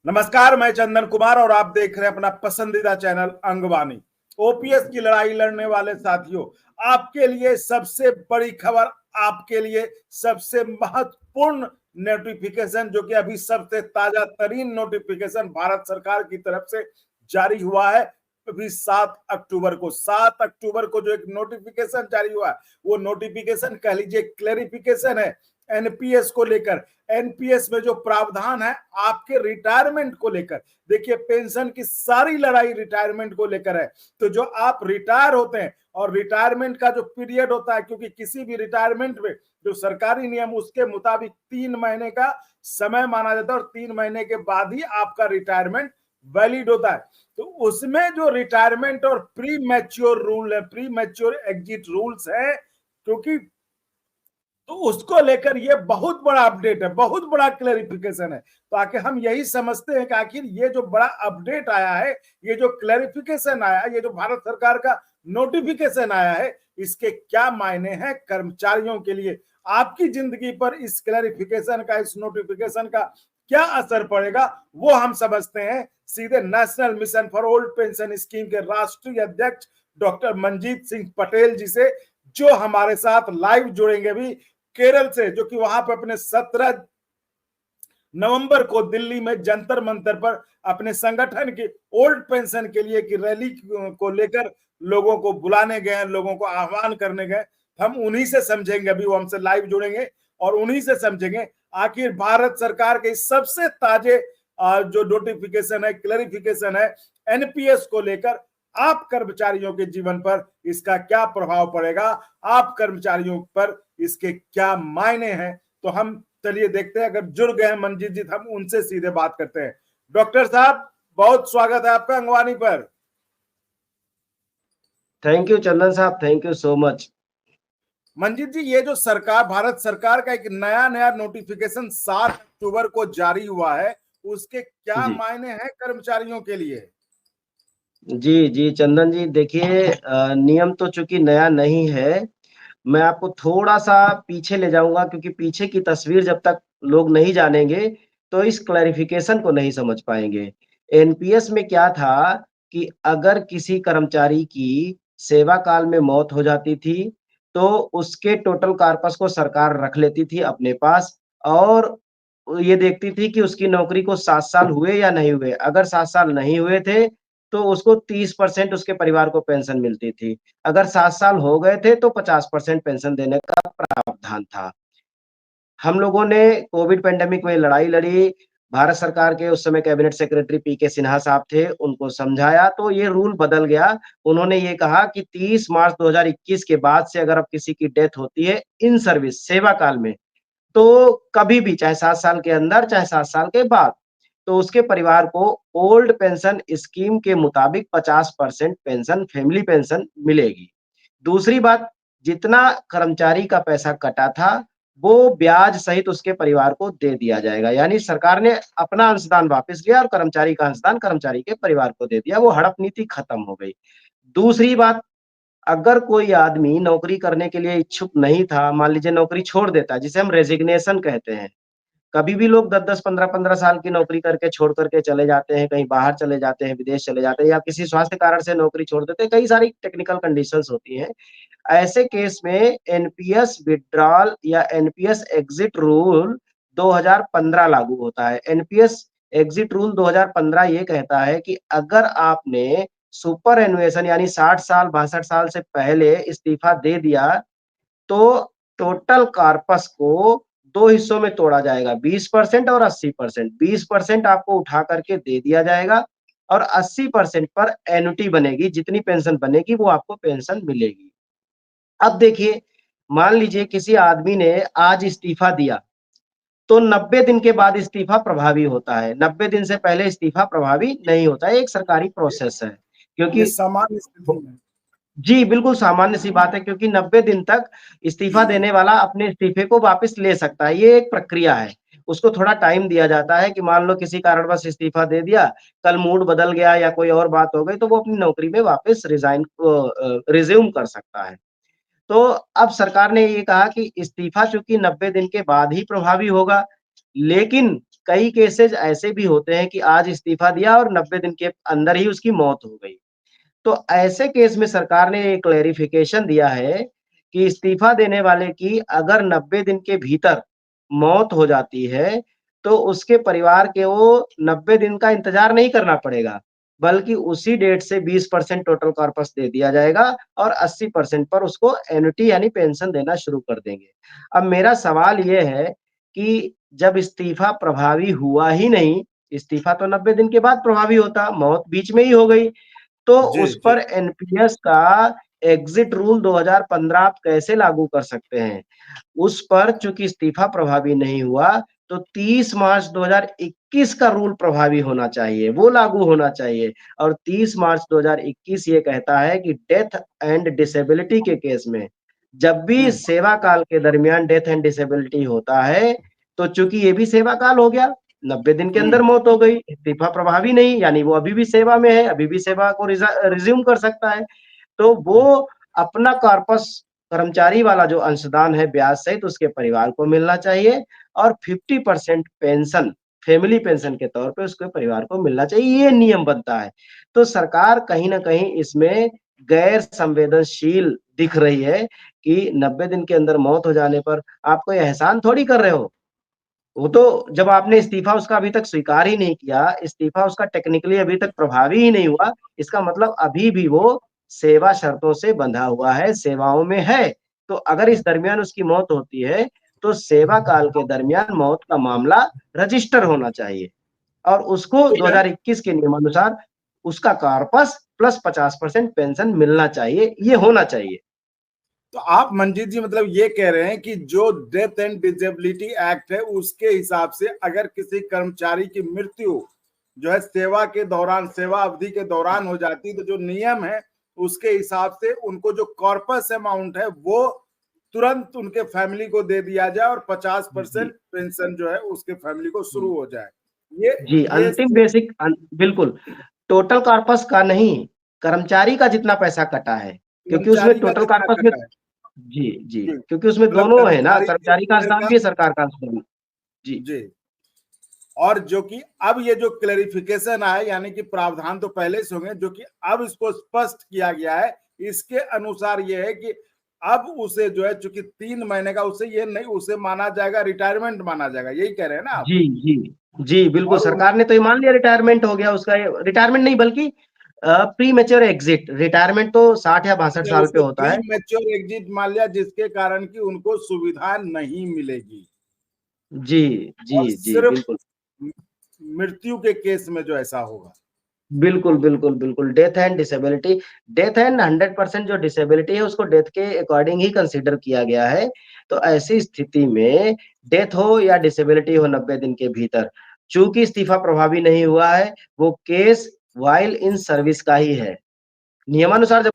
नमस्कार, मैं चंदन कुमार और आप देख रहे हैं अपना पसंदीदा चैनल अंगवानी। ओपीएस की लड़ाई लड़ने वाले साथियों, आपके लिए सबसे बड़ी खबर, आपके लिए सबसे महत्वपूर्ण नोटिफिकेशन, जो कि अभी सबसे ताजा तरीन नोटिफिकेशन भारत सरकार की तरफ से जारी हुआ है। अभी 7 अक्टूबर को जो एक नोटिफिकेशन जारी हुआ है, वो नोटिफिकेशन कह लीजिए क्लैरिफिकेशन है एनपीएस को लेकर। एनपीएस में जो प्रावधान है आपके रिटायरमेंट को लेकर, देखिए पेंशन की सारी लड़ाई रिटायरमेंट को लेकर है। तो जो आप रिटायर होते हैं और रिटायरमेंट का जो पीरियड होता है, क्योंकि किसी भी रिटायरमेंट में जो सरकारी नियम उसके मुताबिक 3 महीने का समय माना जाता है और 3 महीने के बाद ही आपका रिटायरमेंट वैलिड होता है। तो उसमें जो रिटायरमेंट और प्री मैच्योर रूल है, प्री मैच्योर एग्जिट रूल्स है, क्योंकि तो उसको लेकर ये बहुत बड़ा अपडेट है, बहुत बड़ा क्लैरिफिकेशन है। तो आखिर हम यही समझते हैं कि आखिर ये जो बड़ा अपडेट आया है, ये जो क्लैरिफिकेशन आया है, ये जो भारत सरकार का नोटिफिकेशन आया है, इसके क्या मायने हैं कर्मचारियों के लिए, आपकी जिंदगी पर इस क्लैरिफिकेशन का, इस नोटिफिकेशन का क्या असर पड़ेगा, वो हम समझते हैं सीधे national mission for old pension scheme के राष्ट्रीय अध्यक्ष डॉक्टर मंजीत सिंह पटेल जी से, जो हमारे साथ लाइव जुड़ेंगे भी केरल से, जो कि वहां पर अपने 17 नवंबर को दिल्ली में जंतर मंतर पर अपने संगठन की ओल्ड पेंशन के लिए की रैली को लेकर लोगों को बुलाने गए, लोगों को आह्वान करने गए। हम उन्हीं से समझेंगे, अभी वो हमसे लाइव जुड़ेंगे और उन्हीं से समझेंगे आखिर भारत सरकार के सबसे ताजे जो नोटिफिकेशन है, क्लैरिफिकेशन है एनपीएस को लेकर, आप कर्मचारियों के जीवन पर इसका क्या प्रभाव पड़ेगा, आप कर्मचारियों पर इसके क्या मायने हैं। तो हम चलिए देखते हैं, अगर जुड़ गए हैं मंजीत जी, हम उनसे सीधे बात करते हैं। डॉक्टर साहब, बहुत स्वागत है आपका अंगवानी पर। थैंक यू चंदन साहब, thank you so much. Manjeet ji, ये जो सरकार, भारत सरकार का एक नया नोटिफिकेशन 7 अक्टूबर को जारी हुआ है, उसके क्या जी मायने हैं कर्मचारियों के लिए? जी जी चंदन जी, देखिए नियम तो चूंकि नया नहीं है। मैं आपको थोड़ा सा पीछे ले जाऊंगा, क्योंकि पीछे की तस्वीर जब तक लोग नहीं जानेंगे तो इस क्लैरिफिकेशन को नहीं समझ पाएंगे। एनपीएस में क्या था कि अगर किसी कर्मचारी की सेवा काल में मौत हो जाती थी तो उसके टोटल कार्पस को सरकार रख लेती थी अपने पास, और ये देखती थी कि उसकी नौकरी को 7 साल हुए या नहीं हुए। अगर 7 साल नहीं हुए थे तो उसको 30% उसके परिवार को पेंशन मिलती थी। अगर 7 साल हो गए थे तो 50% पेंशन देने का प्रावधान था। हम लोगों ने कोविड पेंडेमिक में लड़ाई लड़ी। भारत सरकार के उस समय कैबिनेट सेक्रेटरी पीके सिन्हा साहब थे, उनको समझाया तो ये रूल बदल गया। उन्होंने ये कहा कि 30 मार्च 2021 के बाद से अगर अब किसी की डेथ होती है इन सर्विस सेवा काल में, तो कभी भी, चाहे 7 साल के अंदर चाहे 7 साल के बाद, तो उसके परिवार को ओल्ड पेंशन स्कीम के मुताबिक 50% पेंशन, फैमिली पेंशन मिलेगी। दूसरी बात, जितना कर्मचारी का पैसा कटा था वो ब्याज सहित उसके परिवार को दे दिया जाएगा। यानी सरकार ने अपना अंशदान वापस लिया और कर्मचारी का अंशदान कर्मचारी के परिवार को दे दिया। वो हड़प नीति खत्म हो गई। दूसरी बात, अगर कोई आदमी नौकरी करने के लिए इच्छुक नहीं था, मान लीजिए नौकरी छोड़ देता, जिसे हम रेजिग्नेशन कहते हैं। कभी भी लोग 10-10, 15-15 साल की नौकरी करके छोड़ करके चले जाते हैं, कहीं बाहर चले जाते हैं, विदेश चले जाते हैं, या किसी स्वास्थ्य कारण से नौकरी छोड़ देते हैं। कई सारी टेक्निकल कंडीशंस होती हैं। ऐसे केस में एनपीएस विथड्रॉल या एनपीएस एग्जिट रूल 2015 लागू होता है। एनपीएस एग्जिट रूल 2015 ये कहता है कि अगर आपने सुपर एनुएशन यानी 60 साल 62 साल से पहले इस्तीफा दे दिया तो टोटल कार्पस को दो हिस्सों में तोड़ा जाएगा, 20% और 80%। 20% आपको उठा करके दे दिया जाएगा और 80% पर एन्युटी बनेगी, जितनी पेंशन बनेगी वो आपको पेंशन मिलेगी। अब देखिए, मान लीजिए किसी आदमी ने आज इस्तीफा दिया तो 90 दिन के बाद इस्तीफा प्रभावी होता है। 90 दिन से पहले इस्तीफा प्रभावी नहीं होता है। एक सरकारी प्रोसेस है, ये क्योंकि सामान्य स्थिति में। जी, बिल्कुल सामान्य सी बात है, क्योंकि 90 दिन तक इस्तीफा देने वाला अपने इस्तीफे को वापस ले सकता है। ये एक प्रक्रिया है। उसको थोड़ा टाइम दिया जाता है कि मान लो किसी कारणवश इस्तीफा दे दिया, कल मूड बदल गया या कोई और बात हो गई तो वो अपनी नौकरी में वापस रिज़्यूम कर सकता है। तो अब सरकार ने ये कहा कि इस्तीफा चूँकि 90 दिन के बाद ही प्रभावी होगा, लेकिन कई केसेज ऐसे भी होते हैं कि आज इस्तीफा दिया और 90 दिन के अंदर ही उसकी मौत हो गई। तो ऐसे केस में सरकार ने एक क्लेरिफिकेशन दिया है कि इस्तीफा देने वाले की अगर 90 दिन के भीतर मौत हो जाती है, तो उसके परिवार के वो 90 दिन का इंतजार नहीं करना पड़ेगा, बल्कि उसी डेट से 20% टोटल कॉर्पस दे दिया जाएगा और 80% पर उसको एन्युटी यानी पेंशन देना शुरू कर देंगे। अब मेरा सवाल ये है कि जब इस्तीफा प्रभावी हुआ ही नहीं, इस्तीफा तो 90 दिन के बाद प्रभावी होता, मौत बीच में ही हो गई, तो जी उस जी पर एनपीएस का एग्जिट रूल 2015 आप कैसे लागू कर सकते हैं? उस पर चूँकि इस्तीफा प्रभावी नहीं हुआ, तो 30 मार्च 2021 का रूल प्रभावी होना चाहिए, वो लागू होना चाहिए और 30 मार्च 2021 ये कहता है कि डेथ एंड डिसेबिलिटी के केस में, जब भी हम्म सेवा काल के दरमियान डेथ एंड डिसेबिलिटी होता है, तो चूँकि ये भी सेवा काल हो गया, 90 दिन के अंदर हम्म मौत हो गई, इस्तीफा प्रभावी नहीं, यानी वो अभी भी सेवा में है, अभी भी सेवा को रिज़्यूम कर सकता है। तो वो अपना कॉर्पस कर्मचारी वाला जो अंशदान है ब्याज सहित उसके परिवार को मिलना चाहिए और 50% पेंशन, फैमिली पेंशन के तौर पे उसके परिवार को मिलना चाहिए, ये नियम बनता है। तो सरकार कहीं न कहीं इसमें गैर संवेदनशील दिख रही है कि 90 दिन के अंदर मौत हो जाने पर आप कोई एहसान थोड़ी कर रहे हो। वो तो जब आपने इस्तीफा उसका अभी तक स्वीकार ही नहीं किया, इस्तीफा उसका टेक्निकली अभी तक प्रभावी ही नहीं हुआ, इसका मतलब अभी भी वो सेवा शर्तों से बंधा हुआ है, सेवाओं में है। तो अगर इस दरमियान उसकी मौत होती है, तो सेवा काल के दरमियान मौत का मामला रजिस्टर होना चाहिए और उसको तो यानी 2021 के नियमानुसार उसका कॉर्पस प्लस 50% पेंशन मिलना चाहिए, ये होना चाहिए। तो आप मंजीत जी मतलब ये कह रहे हैं कि जो डेथ एंड डिसेबिलिटी एक्ट है उसके हिसाब से अगर किसी कर्मचारी की मृत्यु जो है सेवा के दौरान, सेवा अवधि के दौरान हो जाती, तो जो नियम है उसके हिसाब से उनको जो कॉर्पस अमाउंट है वो तुरंत उनके फैमिली को दे दिया जाए और 50% जी, पेंशन जो है उसके फैमिली को शुरू हो जाए। ये जी, ये अंतिम बेसिक बिल्कुल। टोटल कॉर्पस का नहीं, कर्मचारी का जितना पैसा कटा है, क्योंकि उसमें कर्मचारी का टोटल जितना कॉर्पस में कटा है जी, जी, जी क्योंकि उसमें मतलब दोनों है ना, कर्मचारी की कर्मचारी का शेयर अंशदान का भी है, सरकार का अंशदान भी। जी, जी। और जो कि अब ये जो क्लेरिफिकेशन आया यानी कि प्रावधान तो पहले से होंगे, जो कि अब इसको स्पष्ट किया गया है, इसके अनुसार ये है कि अब उसे जो है चूंकि 3 महीने का उसे ये नहीं, उसे माना जाएगा रिटायरमेंट माना जाएगा, यही कह रहे हैं ना आप? जी, जी, जी, बिल्कुल, और सरकार ने तो ये मान लिया रिटायरमेंट हो गया उसका, ये रिटायरमेंट नहीं बल्कि प्रीमैच्योर एग्जिट, रिटायरमेंट तो 60 या 62 अच्छा साल पे उसको होता प्री है। मैच्योर एग्जिट मान लिया जिसके कारण कि उनको सुविधा नहीं मिलेगी जी, जी, और जी, सिर्फ बिल्कुल। मृत्यु के केस में जो ऐसा होगा। बिल्कुल, बिल्कुल, बिल्कुल। Death and disability, death and 100% जो डिसेबिलिटी है उसको डेथ के अकॉर्डिंग ही कंसीडर किया गया है। तो ऐसी स्थिति में डेथ हो या डिसेबिलिटी हो 90 दिन के भीतर, चूँकि इस्तीफा प्रभावी नहीं हुआ है, वो केस व्हाइल इन सर्विस का ही है। नियमानुसार जब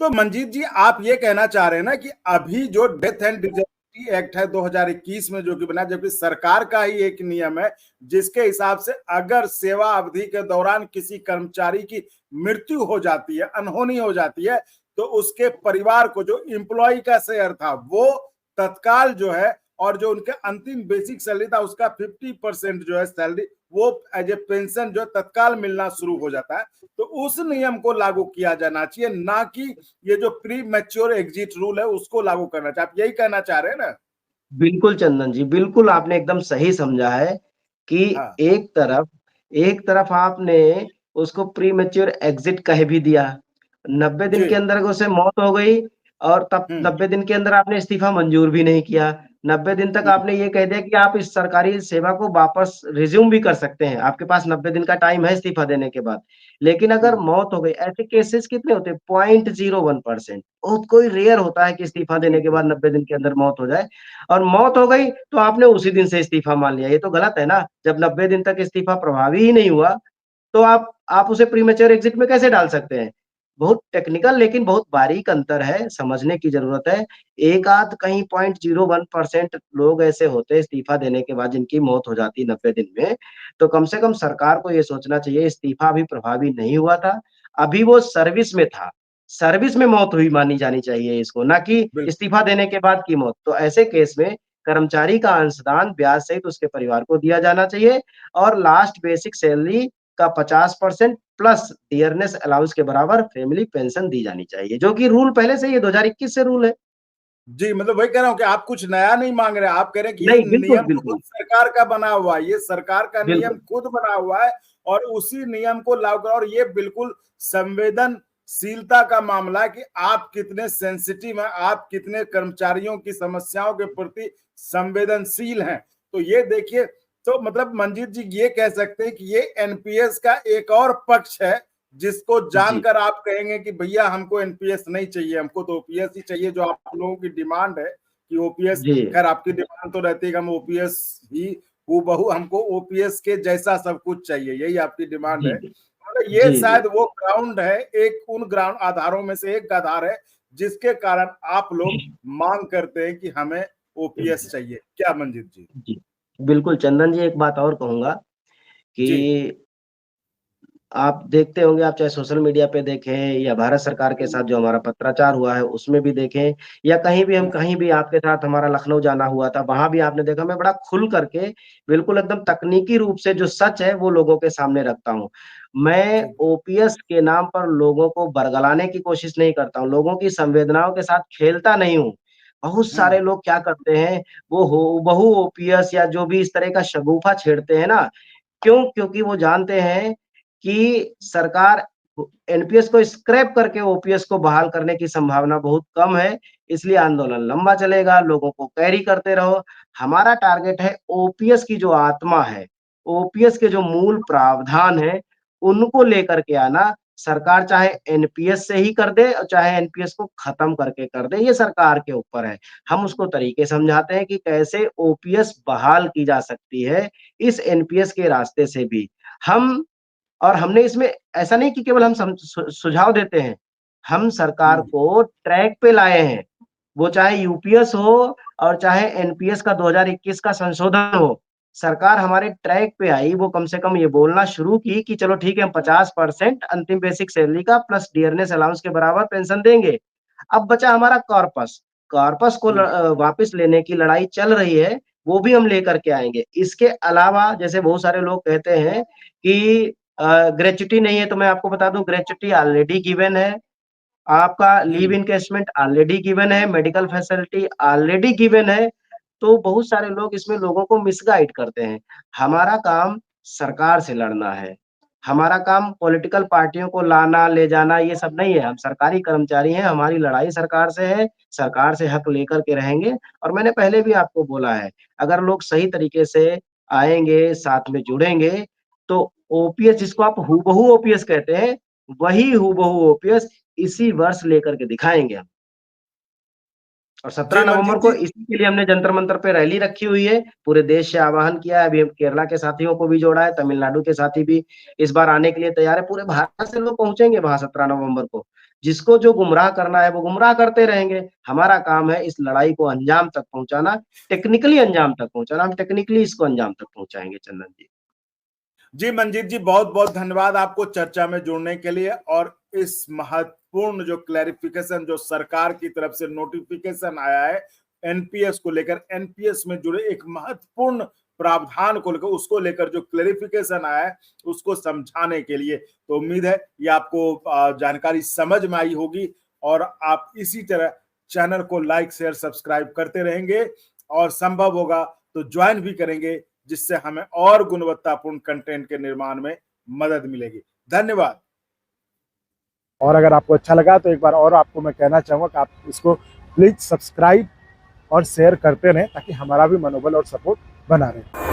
तो मंजीत जी आप ये कहना चाह रहे हैं ना कि अभी जो डेथ एंड डिसेबिलिटी एक्ट है 2021 में जो कि बना, जबकि सरकार का ही एक नियम है जिसके हिसाब से अगर सेवा अवधि के दौरान किसी कर्मचारी की मृत्यु हो जाती है, अनहोनी हो जाती है, तो उसके परिवार को जो एम्प्लॉय का शेयर था वो तत्काल जो है, और जो उनके अंतिम बेसिक सैलरी था उसका 50% जो है सैलरी वो एज ए पेंशन जो तत्काल मिलना शुरू हो जाता है। तो उस नियम को लागू किया जाना चाहिए, ना कि ये जो प्री मैच्योर एग्जिट रूल है उसको लागू करना चाहिए। आप यही कहना चाह रहे हैं ना? बिल्कुल चंदन जी, बिल्कुल आपने एकदम सही समझा है कि हाँ एक तरफ आपने उसको प्रीमैच्योर एग्जिट कह भी दिया, 90 दिन जी। के अंदर उसे मौत हो गई और तब हम्म 90 दिन के अंदर आपने इस्तीफा मंजूर भी नहीं किया। 90 दिन तक हम्म आपने ये कह दिया कि आप इस सरकारी सेवा को वापस रिज़्यूम भी कर सकते हैं, आपके पास 90 दिन का टाइम है इस्तीफा देने के बाद। लेकिन अगर हम्म मौत हो गई, ऐसे केसेस कितने होते हैं? 0.01%, बहुत कोई रेयर होता है कि इस्तीफा देने के बिल्कुल। बाद 90 दिन के अंदर मौत हो जाए। और मौत हो गई तो आपने उसी दिन से इस्तीफा मान लिया, ये तो गलत है ना। जब 90 दिन तक इस्तीफा प्रभावी ही नहीं हुआ, तो आप उसे प्रीमैच्योर एग्जिट में कैसे डाल सकते हैं? बहुत टेक्निकल लेकिन बहुत बारीक अंतर है, समझने की ज़रूरत है। एक आध कहीं 0.01% लोग ऐसे होते हैं इस्तीफा देने के बाद जिनकी मौत हो जाती है 90 दिन में, तो कम से कम सरकार को ये सोचना चाहिए इस्तीफा अभी प्रभावी नहीं हुआ था, अभी वो सर्विस में था। सर्विस में मौत हुई मानी जानी चाहिए इसको, ना कि बिल्कुल। इस्तीफा देने के बाद की मौत। तो ऐसे केस में कर्मचारी का अंशदान ब्याज सहित उसके परिवार को दिया जाना चाहिए और लास्ट बेसिक सैलरी का 50% प्लस डियरनेस अलाउंस के बराबर फैमिली पेंशन दी जानी चाहिए, जो कि रूल पहले से ही 2021 से रूल है। जी, मतलब वही कह रहा हूँ कि आप कुछ नया नहीं मांग रहे, आप कह रहे हैं कि ये नहीं, बिल्कुल, नियम खुद बिल्कुल, सरकार का बना हुआ है, ये सरकार का नियम बिल्कुल। खुद बना हुआ है और उसी नियम को लागू करो। और ये बिल्कुल संवेदनशीलता का मामला है कि आप कितने सेंसिटिव हैं, आप कितने कर्मचारियों की समस्याओं के प्रति संवेदनशील हैं। तो ये देखिए, तो मतलब मंजीत जी ये कह सकते हैं कि ये एनपीएस का एक और पक्ष है जिसको जी, जानकर आप कहेंगे कि भैया हमको एनपीएस नहीं चाहिए, हमको तो ओपीएस ही चाहिए, जो आप लोगों की डिमांड है कि ओपीएस, जी, खैर आपकी डिमांड तो रहती है कि हम ओपीएस ही हूबहू, हमको ओपीएस के जैसा सब कुछ चाहिए, यही आपकी डिमांड जी, है। जी, मतलब ये जी, जी। शायद वो ग्राउंड है, एक उन ग्राउंड आधारों में से एक आधार है जिसके कारण आप लोग मांग करते हैं कि हमें ओपीएस चाहिए। क्या मंजीत जी? जी, बिल्कुल चंदन जी, एक बात और कहूँगा जी, कि आप देखते होंगे, आप चाहे सोशल मीडिया पे देखें या भारत सरकार के साथ जो हमारा पत्राचार हुआ है, उसमें भी देखें या कहीं भी आपके साथ हमारा लखनऊ जाना हुआ था, वहाँ भी आपने देखा मैं बड़ा खुल करके बिल्कुल एकदम तकनीकी रूप से जो सच है, वो लोगों के सामने रखता हूँ। मैं जी, ओपीएस के नाम पर लोगों को बरगलाने की कोशिश नहीं करता हूँ, लोगों की संवेदनाओं के साथ खेलता नहीं हूँ। बहुत सारे हुँ, लोग क्या करते हैं, वो हूबहू ओपीएस या जो भी इस तरह का शगुफ़ा छेड़ते हैं ना, क्यों? क्योंकि वो जानते हैं कि सरकार एनपीएस को स्क्रैप करके ओपीएस को बहाल करने की संभावना बहुत कम है, इसलिए आंदोलन लंबा चलेगा, लोगों को कैरी करते रहो। हमारा टारगेट है ओपीएस की जो आत्मा है, ओपीएस के जो मूल प्रावधान हैं, उनको लेकर के आना। सरकार चाहे एनपीएस से ही कर दे और चाहे एनपीएस को खत्म करके कर दे, ये सरकार के ऊपर है। हम उसको तरीके समझाते हैं कि कैसे ओपीएस बहाल की जा सकती है, इस एनपीएस के रास्ते से भी। हम और हमने इसमें ऐसा नहीं कि केवल हम सुझाव देते हैं, हम सरकार हुँ, को ट्रैक पे लाए हैं। वो चाहे यूपीएस हो और चाहे एनपीएस का 2021 का संशोधन हो, सरकार हमारे ट्रैक पे आई, वो कम से कम ये बोलना शुरू की कि चलो ठीक है, हम 50% अंतिम बेसिक सैलरी का प्लस डियरनेस अलाउंस के बराबर पेंशन देंगे। अब बचा हमारा कॉर्पस, कॉर्पस को हुँ, वापस लेने की लड़ाई चल रही है, वो भी हम लेकर के आएँगे। इसके अलावा जैसे बहुत सारे लोग कहते हैं कि ग्रेच्युटी नहीं है, तो मैं आपको बता दूँ ग्रेच्युटी ऑलरेडी गिवन है। आपका लीव हुँ। एनकैशमेंट ऑलरेडी गिवन है, मेडिकल फैसिलिटी ऑलरेडी गिवन है, तो बहुत सारे लोग इसमें लोगों को मिसगाइड करते हैं। हमारा काम सरकार से लड़ना है, हमारा काम पॉलिटिकल पार्टियों को लाना, ले जाना ये सब नहीं है, हम सरकारी कर्मचारी हैं, हमारी लड़ाई सरकार से है, सरकार से हक लेकर के रहेंगे और मैंने पहले भी आपको बोला है, अगर लोग सही तरीके से आएँगे, साथ में जुड़ेंगे, तो ओपीएस जिसको आप हूबहू ओपीएस कहते हैं, वही हूबहू ओपीएस इसी वर्ष लेकर के दिखाएँगे हम। और 17 जी, नवंबर मंजीत को जी। इसी के लिए हमने जंतर मंतर पे रैली रखी हुई है, पूरे देश से आह्वान किया है, अभी हम केरला के साथियों को भी जोड़ा है, तमिलनाडु के साथी भी इस बार आने के लिए तैयार है, पूरे भारत से लोग पहुँचेंगे वहाँ 17 नवंबर को। जिसको जो गुमराह करना है, वो गुमराह करते रहेंगे। हमारा काम है इस लड़ाई को अंजाम तक पहुँचाना, टेक्निकली अंजाम तक पहुँचाना, हम टेक्निकली इसको अंजाम तक पहुँचाएँगे चंदन जी। जी, मंजीत जी, बहुत-बहुत धन्यवाद आपको चर्चा में जुड़ने के लिए और इस महत्वपूर्ण जो क्लैरिफिकेशन जो सरकार की तरफ से नोटिफिकेशन आया है एनपीएस को लेकर, एनपीएस में जुड़े एक महत्वपूर्ण प्रावधान को लेकर, उसको लेकर जो क्लैरिफिकेशन आया है, उसको समझाने के लिए। तो उम्मीद है ये आपको जानकारी समझ में आई होगी और आप इसी तरह चैनल को लाइक, शेयर, सब्सक्राइब करते रहेंगे और संभव होगा तो जॉइन भी करेंगे, जिससे हमें और गुणवत्तापूर्ण कंटेंट के निर्माण में मदद मिलेगी। धन्यवाद। और अगर आपको अच्छा लगा तो एक बार और आपको मैं कहना चाहूँगा कि आप इसको प्लीज़ सब्सक्राइब और शेयर करते रहें ताकि हमारा भी मनोबल और सपोर्ट बना रहे।